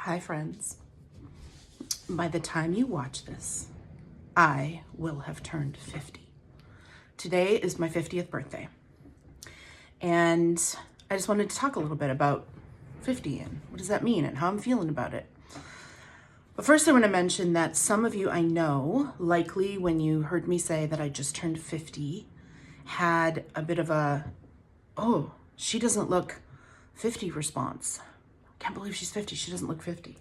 Hi, friends. By the time you watch this, I will have turned 50. Today is my 50th birthday. And I just wanted to talk a little bit about 50 and what does that mean and how I'm feeling about it. But first, I want to mention that some of you I know, likely when you heard me say that I just turned 50, had a bit of a, oh, she doesn't look 50 response. Can't believe she's 50. She doesn't look 50.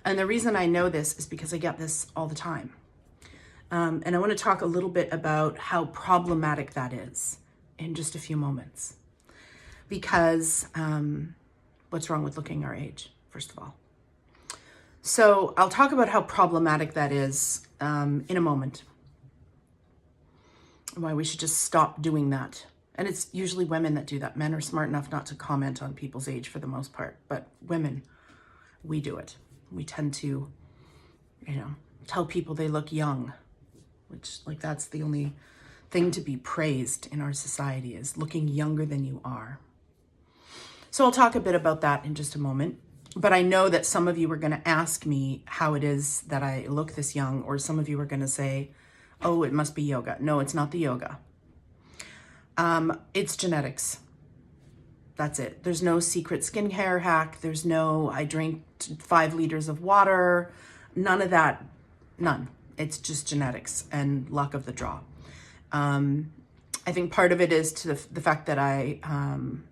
And the reason I know this is because I get this all the time. And I want to talk a little bit about how problematic that is in just a few moments. Because what's wrong with looking our age, first of all? So I'll talk about how problematic that is in a moment. Why we should just stop doing that. And it's usually women that do that. Men are smart enough not to comment on people's age for the most part. But women, we do it. We tend to, tell people they look young. Which, that's the only thing to be praised in our society is looking younger than you are. So I'll talk a bit about that in just a moment. But I know that some of you are going to ask me how it is that I look this young, or some of you are going to say, oh, it must be yoga. No, it's not the yoga. It's genetics. That's it. There's no secret skincare hack. There's no, I drink 5 liters of water. None of that. None. It's just genetics and luck of the draw. I think part of it is to the fact that I'm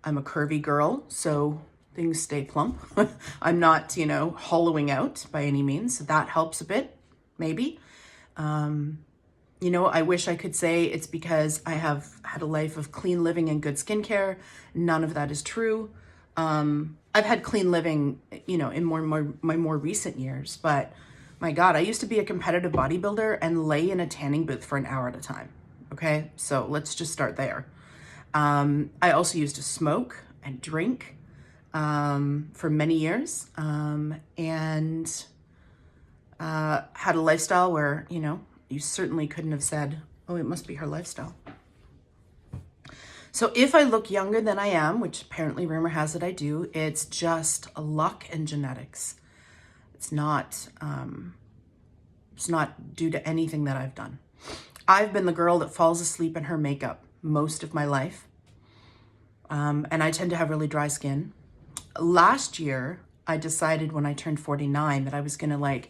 a curvy girl, so things stay plump. I'm not, hollowing out by any means. So that helps a bit, maybe. I wish I could say it's because I have had a life of clean living and good skincare. None of that is true. I've had clean living, in my more recent years, but my God, I used to be a competitive bodybuilder and lay in a tanning booth for an hour at a time. Okay, so let's just start there. I also used to smoke and drink for many years and had a lifestyle where, you certainly couldn't have said, oh, it must be her lifestyle. So if I look younger than I am, which apparently rumor has it I do, it's just luck and genetics. It's not due to anything that I've done. I've been the girl that falls asleep in her makeup most of my life. And I tend to have really dry skin. Last year, I decided when I turned 49 that I was going to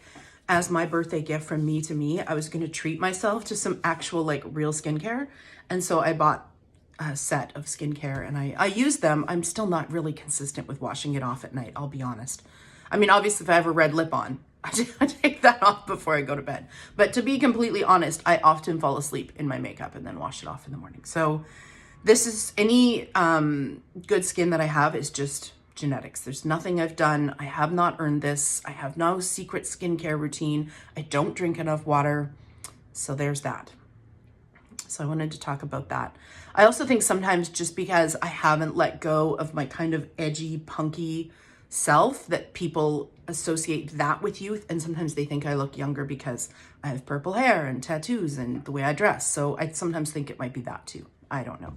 as my birthday gift from me to me, I was going to treat myself to some actual real skincare. And so I bought a set of skincare and I use them. I'm still not really consistent with washing it off at night, I'll be honest. I mean, obviously if I have a red lip on, I take that off before I go to bed. But to be completely honest, I often fall asleep in my makeup and then wash it off in the morning. So this is any good skin that I have is just genetics. There's nothing I've done. I have not earned this. I have no secret skincare routine. I don't drink enough water. So there's that. So I wanted to talk about that. I also think sometimes just because I haven't let go of my kind of edgy, punky self, that people associate that with youth. And sometimes they think I look younger because I have purple hair and tattoos and the way I dress. So I sometimes think it might be that too. I don't know.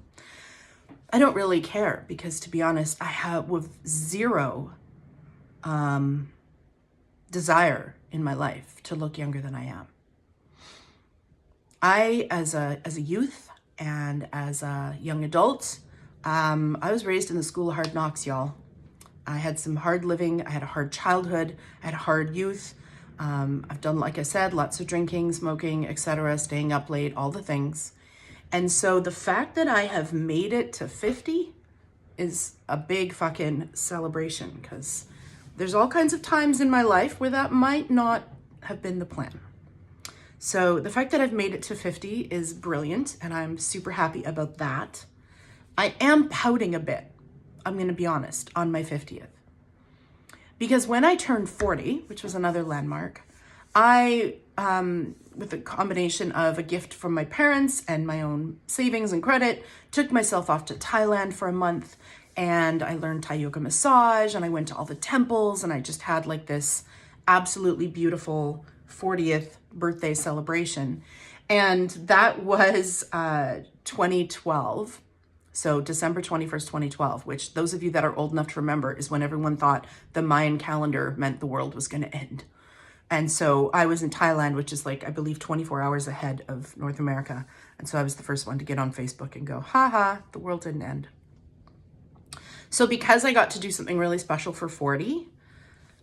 I don't really care because, to be honest, I have with zero desire in my life to look younger than I am. I, as a youth and as a young adult, I was raised in the school of hard knocks, y'all. I had some hard living. I had a hard childhood. I had a hard youth. I've done, like I said, lots of drinking, smoking, etc., staying up late, all the things. And so the fact that I have made it to 50 is a big fucking celebration because there's all kinds of times in my life where that might not have been the plan. So the fact that I've made it to 50 is brilliant and I'm super happy about that. I am pouting a bit, I'm going to be honest, on my 50th. Because when I turned 40, which was another landmark, I, with a combination of a gift from my parents and my own savings and credit, took myself off to Thailand for a month and I learned Thai yoga massage and I went to all the temples and I just had this absolutely beautiful 40th birthday celebration. And that was 2012. So December 21st, 2012, which those of you that are old enough to remember is when everyone thought the Mayan calendar meant the world was going to end. And so I was in Thailand, which is like, I believe 24 hours ahead of North America. And so I was the first one to get on Facebook and go, haha, the world didn't end. So because I got to do something really special for 40,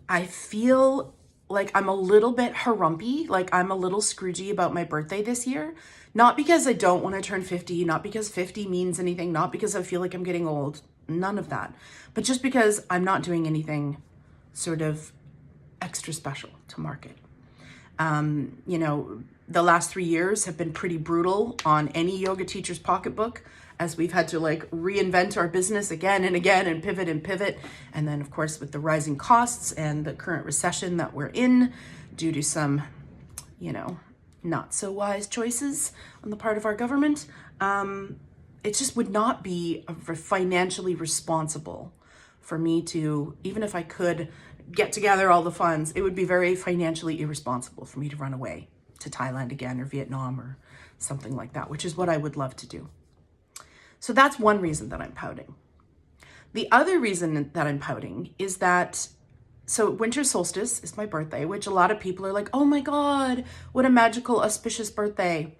I feel like I'm a little bit harumpy, like I'm a little Scroogey about my birthday this year. Not because I don't want to turn 50, not because 50 means anything, not because I feel like I'm getting old, none of that. But just because I'm not doing anything sort of extra special to mark it. You know, the last 3 years have been pretty brutal on any yoga teacher's pocketbook, as we've had to like reinvent our business again and again and pivot. And then of course with the rising costs and the current recession that we're in due to some, you know, not so wise choices on the part of our government, it just would not be financially responsible for me to, even if I could get together all the funds, it would be very financially irresponsible for me to run away to Thailand again or Vietnam or something like that, which is what I would love to do. So that's one reason that I'm pouting. The other reason that I'm pouting is that, so winter solstice is my birthday, which a lot of people are like, oh my God, what a magical, auspicious birthday.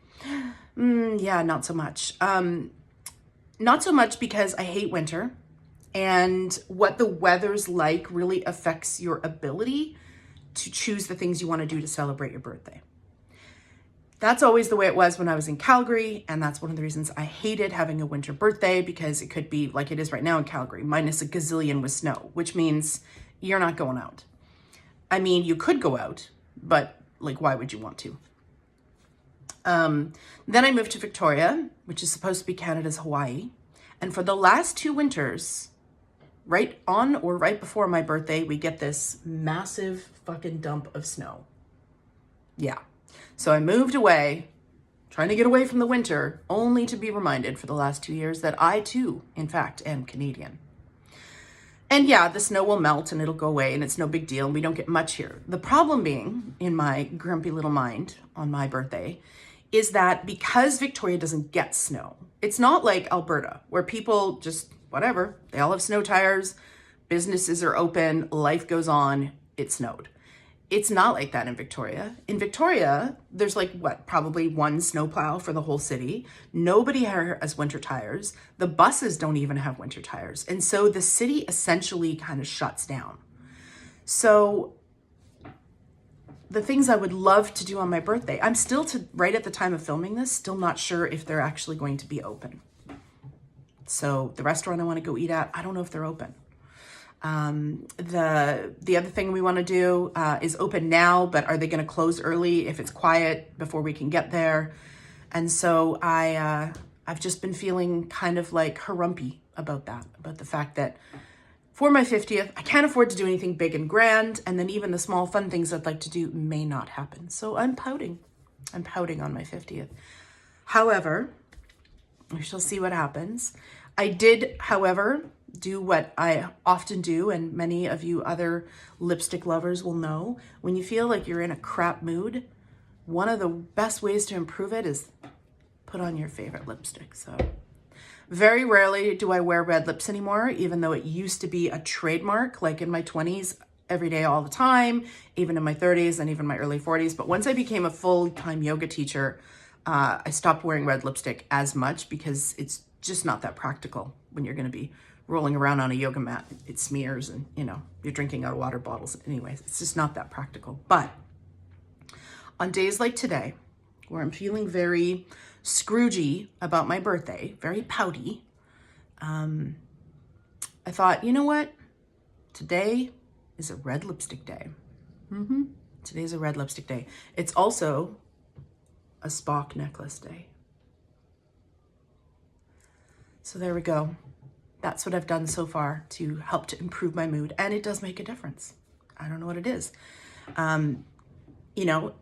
Yeah, not so much. Not so much because I hate winter, and what the weather's like really affects your ability to choose the things you want to do to celebrate your birthday. That's always the way it was when I was in Calgary, and that's one of the reasons I hated having a winter birthday, because it could be like it is right now in Calgary, minus a gazillion with snow, which means you're not going out. I mean, you could go out, but like, why would you want to? Then I moved to Victoria, which is supposed to be Canada's Hawaii. And for the last 2 winters, right on or right before my birthday, we get this massive fucking dump of snow. Yeah. So I moved away, trying to get away from the winter, only to be reminded for the last 2 years that I too, in fact, am Canadian. And yeah, the snow will melt and it'll go away and it's no big deal and we don't get much here. The problem being, in my grumpy little mind on my birthday, is that because Victoria doesn't get snow, it's not like Alberta, where people just, whatever, they all have snow tires, businesses are open, life goes on, it snowed. It's not like that in Victoria. In Victoria, there's like, probably 1 snowplow for the whole city. Nobody has winter tires. The buses don't even have winter tires. And so the city essentially kind of shuts down. So the things I would love to do on my birthday, I'm still, right at the time of filming this, still not sure if they're actually going to be open. So the restaurant I want to go eat at, I don't know if they're open. The other thing we want to do is open now, but are they going to close early if it's quiet before we can get there? And so I've just been feeling kind of like harumpy about that, about the fact that for my 50th, I can't afford to do anything big and grand, and then even the small fun things I'd like to do may not happen. So I'm pouting. I'm pouting on my 50th. However, we shall see what happens. I did, however, do what I often do, and many of you other lipstick lovers will know. When you feel like you're in a crap mood, one of the best ways to improve it is put on your favorite lipstick. So very rarely do I wear red lips anymore, even though it used to be a trademark, like in my 20s, every day, all the time, even in my 30s and even my early 40s. But once I became a full-time yoga teacher, I stopped wearing red lipstick as much because it's just not that practical when you're going to be rolling around on a yoga mat. It smears and, you know, you're drinking out of water bottles. Anyways, it's just not that practical. But on days like today, where I'm feeling very Scroogey about my birthday, very pouty, I thought, you know what? Today is a red lipstick day. Today's a red lipstick day. It's also a Spock necklace day. So there we go. That's what I've done so far to help to improve my mood. And it does make a difference. I don't know what it is. You know,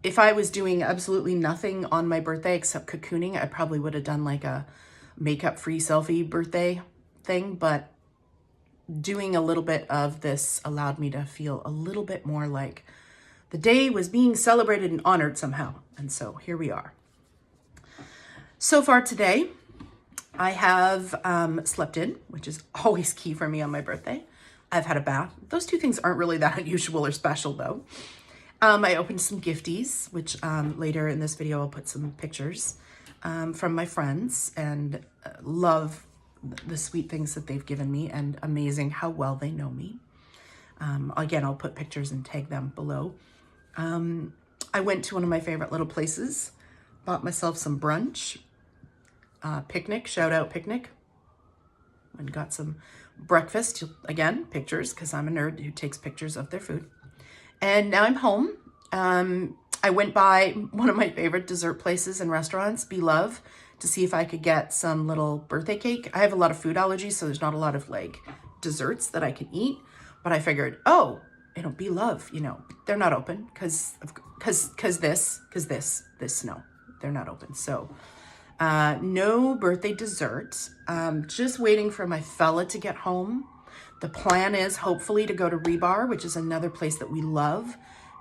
if I was doing absolutely nothing on my birthday except cocooning, I probably would have done like a makeup-free selfie birthday thing. But doing a little bit of this allowed me to feel a little bit more like the day was being celebrated and honored somehow. And so here we are. So far today, I have slept in, which is always key for me on my birthday. I've had a bath. Those two things aren't really that unusual or special though. I opened some gifties, which later in this video I'll put some pictures from my friends, and love the sweet things that they've given me, and amazing how well they know me. Again, I'll put pictures and tag them below. I went to one of my favorite little places, bought myself some brunch, picnic, shout out picnic, and got some breakfast. Again, pictures, because I'm a nerd who takes pictures of their food. And now I'm home. I went by one of my favorite dessert places and restaurants, Be Love, to see if I could get some little birthday cake. I have a lot of food allergies, so there's not a lot of like desserts that I can eat. But I figured, oh, Be Love, they're not open because this, no, they're not open. So no birthday dessert. Just waiting for my fella to get home. The plan is hopefully to go to Rebar, which is another place that we love,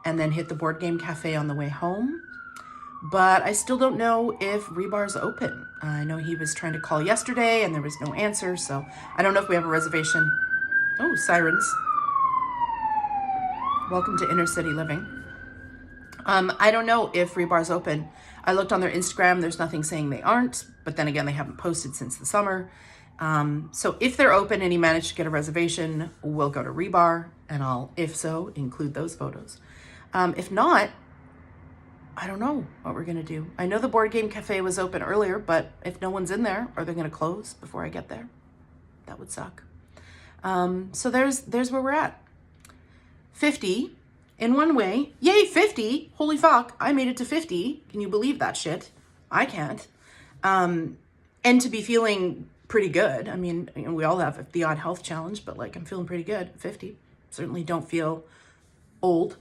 and then hit the board game cafe on the way home. But I still don't know if Rebar's open. I know he was trying to call yesterday and there was no answer, so I don't know if we have a reservation. Oh, sirens. Welcome to inner city living. I don't know if Rebar's open. I looked on their Instagram, there's nothing saying they aren't, but then again, they haven't posted since the summer. So if they're open and you manage to get a reservation, we'll go to Rebar, and I'll, if so, include those photos. If not, I don't know what we're gonna do. I know the board game cafe was open earlier, but if no one's in there, are they gonna close before I get there? That would suck. So there's where we're at. 50, in one way, yay, 50, holy fuck, I made it to 50. Can you believe that shit? I can't. And to be feeling pretty good. I mean, we all have the odd health challenge, but like I'm feeling pretty good. 50, certainly don't feel old.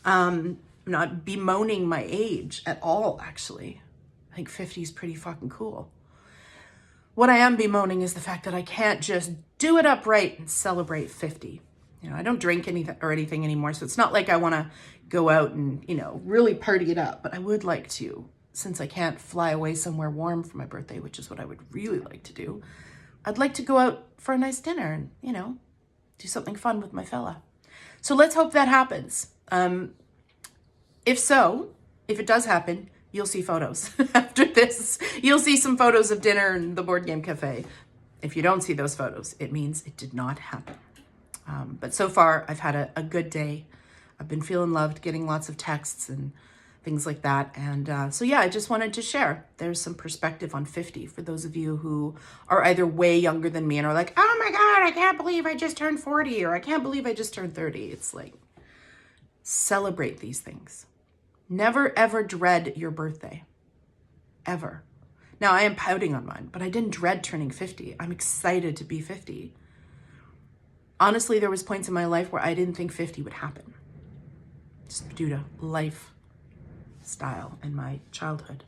Not bemoaning my age at all, actually. I think 50 is pretty fucking cool. What I am bemoaning is the fact that I can't just do it upright and celebrate 50. I don't drink anything anymore, so it's not like I want to go out and, really party it up, but I would like to, since I can't fly away somewhere warm for my birthday, which is what I would really like to do. I'd like to go out for a nice dinner and, do something fun with my fella. So let's hope that happens. If it does happen, you'll see photos after this. You'll see some photos of dinner and the board game cafe. If you don't see those photos, it means it did not happen. But so far, I've had a good day. I've been feeling loved, getting lots of texts and things like that. And so yeah, I just wanted to share. There's some perspective on 50 for those of you who are either way younger than me and are like, oh my God, I can't believe I just turned 40, or I can't believe I just turned 30. It's like, celebrate these things. Never, ever dread your birthday. Ever. Now, I am pouting on mine, but I didn't dread turning 50. I'm excited to be 50. Honestly, there was points in my life where I didn't think 50 would happen. Just due to lifestyle and my childhood.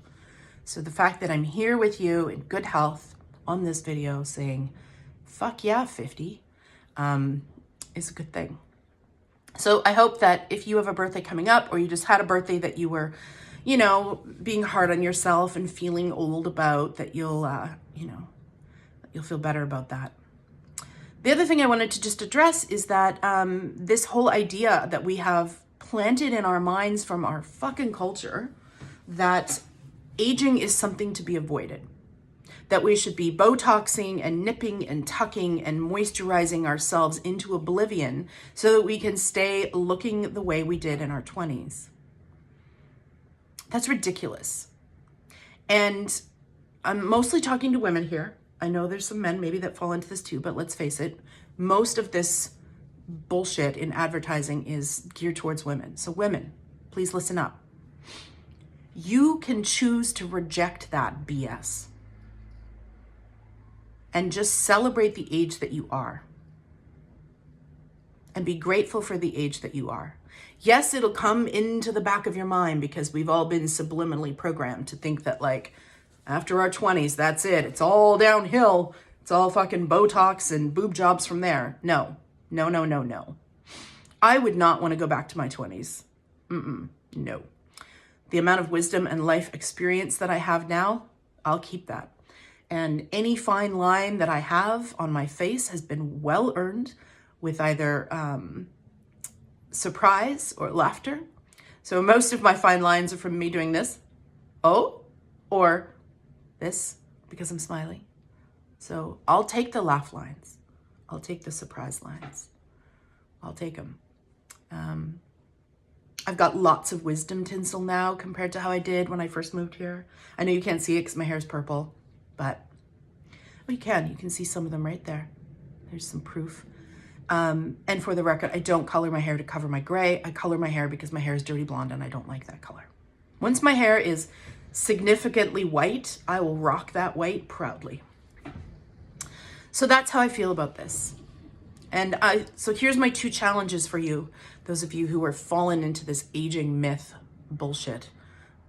So the fact that I'm here with you in good health on this video saying, fuck yeah, 50, is a good thing. So I hope that if you have a birthday coming up, or you just had a birthday that you were, being hard on yourself and feeling old about, that you'll feel better about that. The other thing I wanted to just address is that this whole idea that we have planted in our minds from our fucking culture that aging is something to be avoided. That we should be Botoxing and nipping and tucking and moisturizing ourselves into oblivion so that we can stay looking the way we did in our 20s. That's ridiculous. And I'm mostly talking to women here. I know there's some men maybe that fall into this too, but let's face it, most of this bullshit in advertising is geared towards women. So women, please listen up. You can choose to reject that BS and just celebrate the age that you are and be grateful for the age that you are. Yes, it'll come into the back of your mind because we've all been subliminally programmed to think that like after our 20s, that's it. It's all downhill. It's all fucking Botox and boob jobs from there. No. I would not want to go back to my 20s. No. The amount of wisdom and life experience that I have now, I'll keep that. And any fine line that I have on my face has been well earned with either surprise or laughter. So most of my fine lines are from me doing this, oh, or this, because I'm smiling. So I'll take the laugh lines. I'll take the surprise lines. I'll take them. I've got lots of wisdom tinsel now compared to how I did when I first moved here. I know you can't see it because my hair is purple, but well, you can see some of them right there. There's some proof. And for the record, I don't color my hair to cover my gray. I color my hair because my hair is dirty blonde and I don't like that color. Once my hair is significantly white, I will rock that white proudly. So that's how I feel about this. And so here's my 2 challenges for you. Those of you who are fallen into this aging myth bullshit.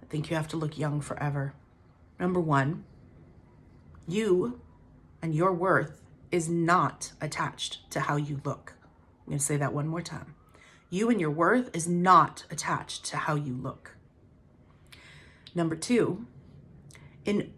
I think you have to look young forever. Number 1, you and your worth is not attached to how you look. I'm going to say that one more time. You and your worth is not attached to how you look. Number 2, in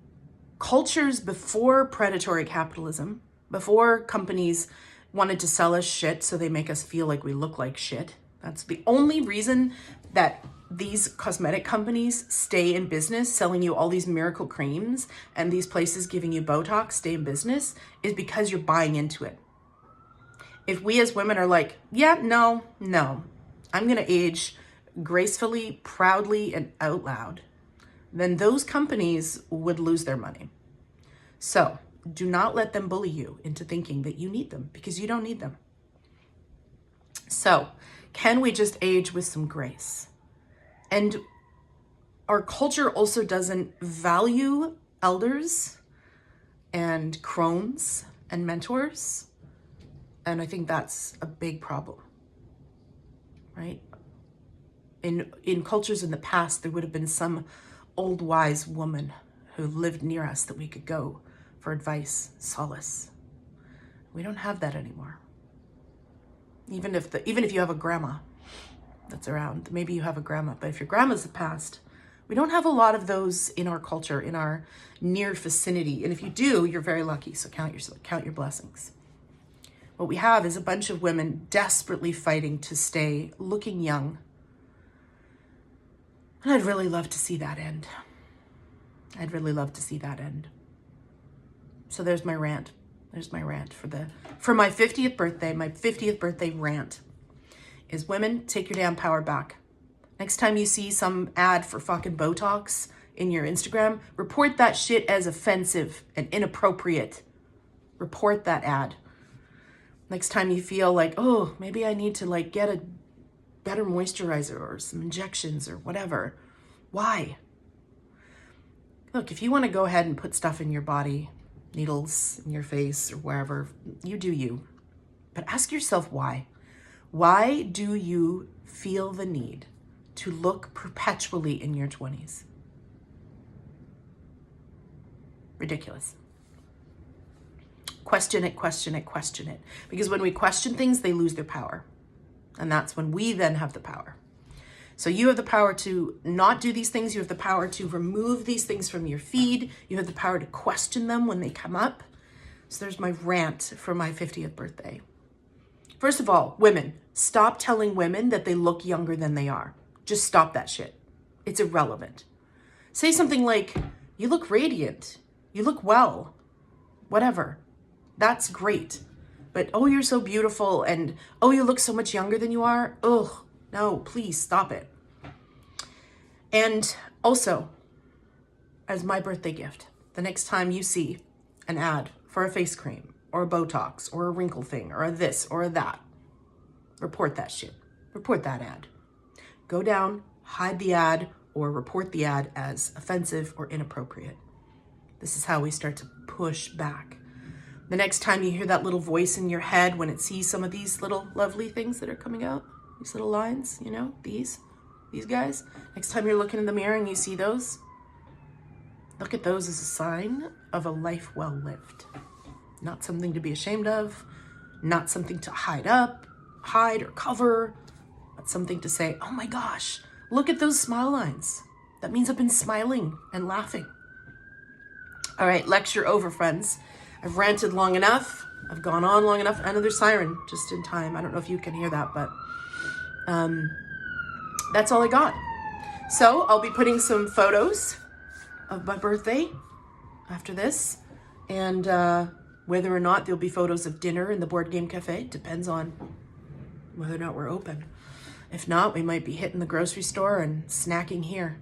cultures before predatory capitalism, before companies wanted to sell us shit so they make us feel like we look like shit. That's the only reason that these cosmetic companies stay in business, selling you all these miracle creams, and these places giving you Botox stay in business, is because you're buying into it. If we as women are like, yeah, no, I'm gonna age gracefully, proudly, and out loud, then those companies would lose their money. So do not let them bully you into thinking that you need them, because you don't need them. So can we just age with some grace? And our culture also doesn't value elders and crones and mentors. And I think that's a big problem, right? In cultures in the past, there would have been some old wise woman who lived near us that we could go for advice, solace. We don't have that anymore. Even if you have a grandma that's around, maybe you have a grandma, but if your grandma's passed, we don't have a lot of those in our culture, in our near vicinity. And if you do, you're very lucky. So count your blessings. What we have is a bunch of women desperately fighting to stay looking young. And I'd really love to see that end. I'd really love to see that end. So there's my rant. There's my rant for my 50th birthday. My 50th birthday rant is, women, take your damn power back. Next time you see some ad for fucking Botox in your Instagram, report that shit as offensive and inappropriate. Report that ad. Next time you feel like, oh, maybe I need to like get a better moisturizer or some injections or whatever. Why? Look, if you want to go ahead and put stuff in your body, needles in your face or wherever, you do you. But ask yourself why. Why do you feel the need to look perpetually in your 20s? Ridiculous. Question it, question it, question it. Because when we question things, they lose their power. And that's when we then have the power. So you have the power to not do these things. You have the power to remove these things from your feed. You have the power to question them when they come up. So there's my rant for my 50th birthday. First of all, women, stop telling women that they look younger than they are. Just stop that shit. It's irrelevant. Say something like, you look radiant. You look well. Whatever. That's great. But, oh, you're so beautiful, and, oh, you look so much younger than you are. Ugh. No, please stop it. And also, as my birthday gift, the next time you see an ad for a face cream or a Botox or a wrinkle thing or a this or a that, report that shit. Report that ad. Go down, hide the ad, or report the ad as offensive or inappropriate. This is how we start to push back. The next time you hear that little voice in your head when it sees some of these little lovely things that are coming out, these little lines, you know, these guys. Next time you're looking in the mirror and you see those, look at those as a sign of a life well lived. Not something to be ashamed of, not something to hide or cover, but something to say, oh my gosh, look at those smile lines. That means I've been smiling and laughing. All right, lecture over, friends. I've ranted long enough. I've gone on long enough. Another siren just in time. I don't know if you can hear that, but that's all I got. So I'll be putting some photos of my birthday after this, and whether or not there'll be photos of dinner in the board game cafe depends on whether or not we're open. If not, we might be hitting the grocery store and snacking here.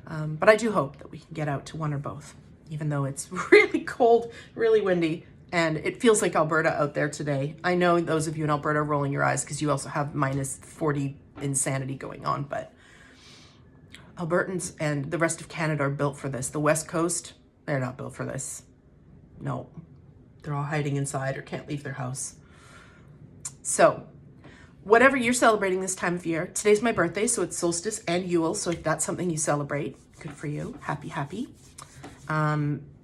But I do hope that we can get out to one or both, even though it's really cold, really windy, and it feels like Alberta out there today. I know those of you in Alberta are rolling your eyes because you also have minus 40 insanity going on, but Albertans and the rest of Canada are built for this. The West Coast, they're not built for this. No, they're all hiding inside or can't leave their house. So whatever you're celebrating this time of year, today's my birthday, so it's solstice and Yule. So if that's something you celebrate, good for you. Happy, happy.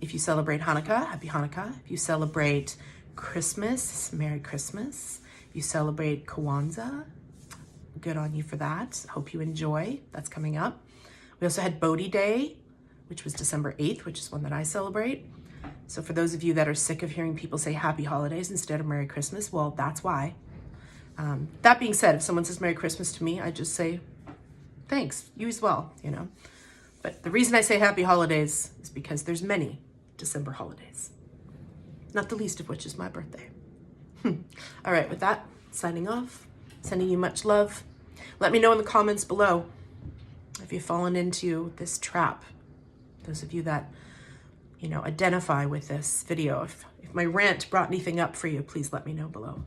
If you celebrate Hanukkah, happy Hanukkah. If you celebrate Christmas, Merry Christmas. If you celebrate Kwanzaa, good on you for that. Hope you enjoy. That's coming up. We also had Bodhi Day, which was December 8th, which is one that I celebrate. So for those of you that are sick of hearing people say happy holidays instead of Merry Christmas, well, that's why. That being said, if someone says Merry Christmas to me, I just say, thanks, you as well, you know. But the reason I say happy holidays is because there's many December holidays, not the least of which is my birthday. All right, with that, signing off, sending you much love. Let me know in the comments below if you've fallen into this trap. Those of you that, you know, identify with this video. If my rant brought anything up for you, please let me know below.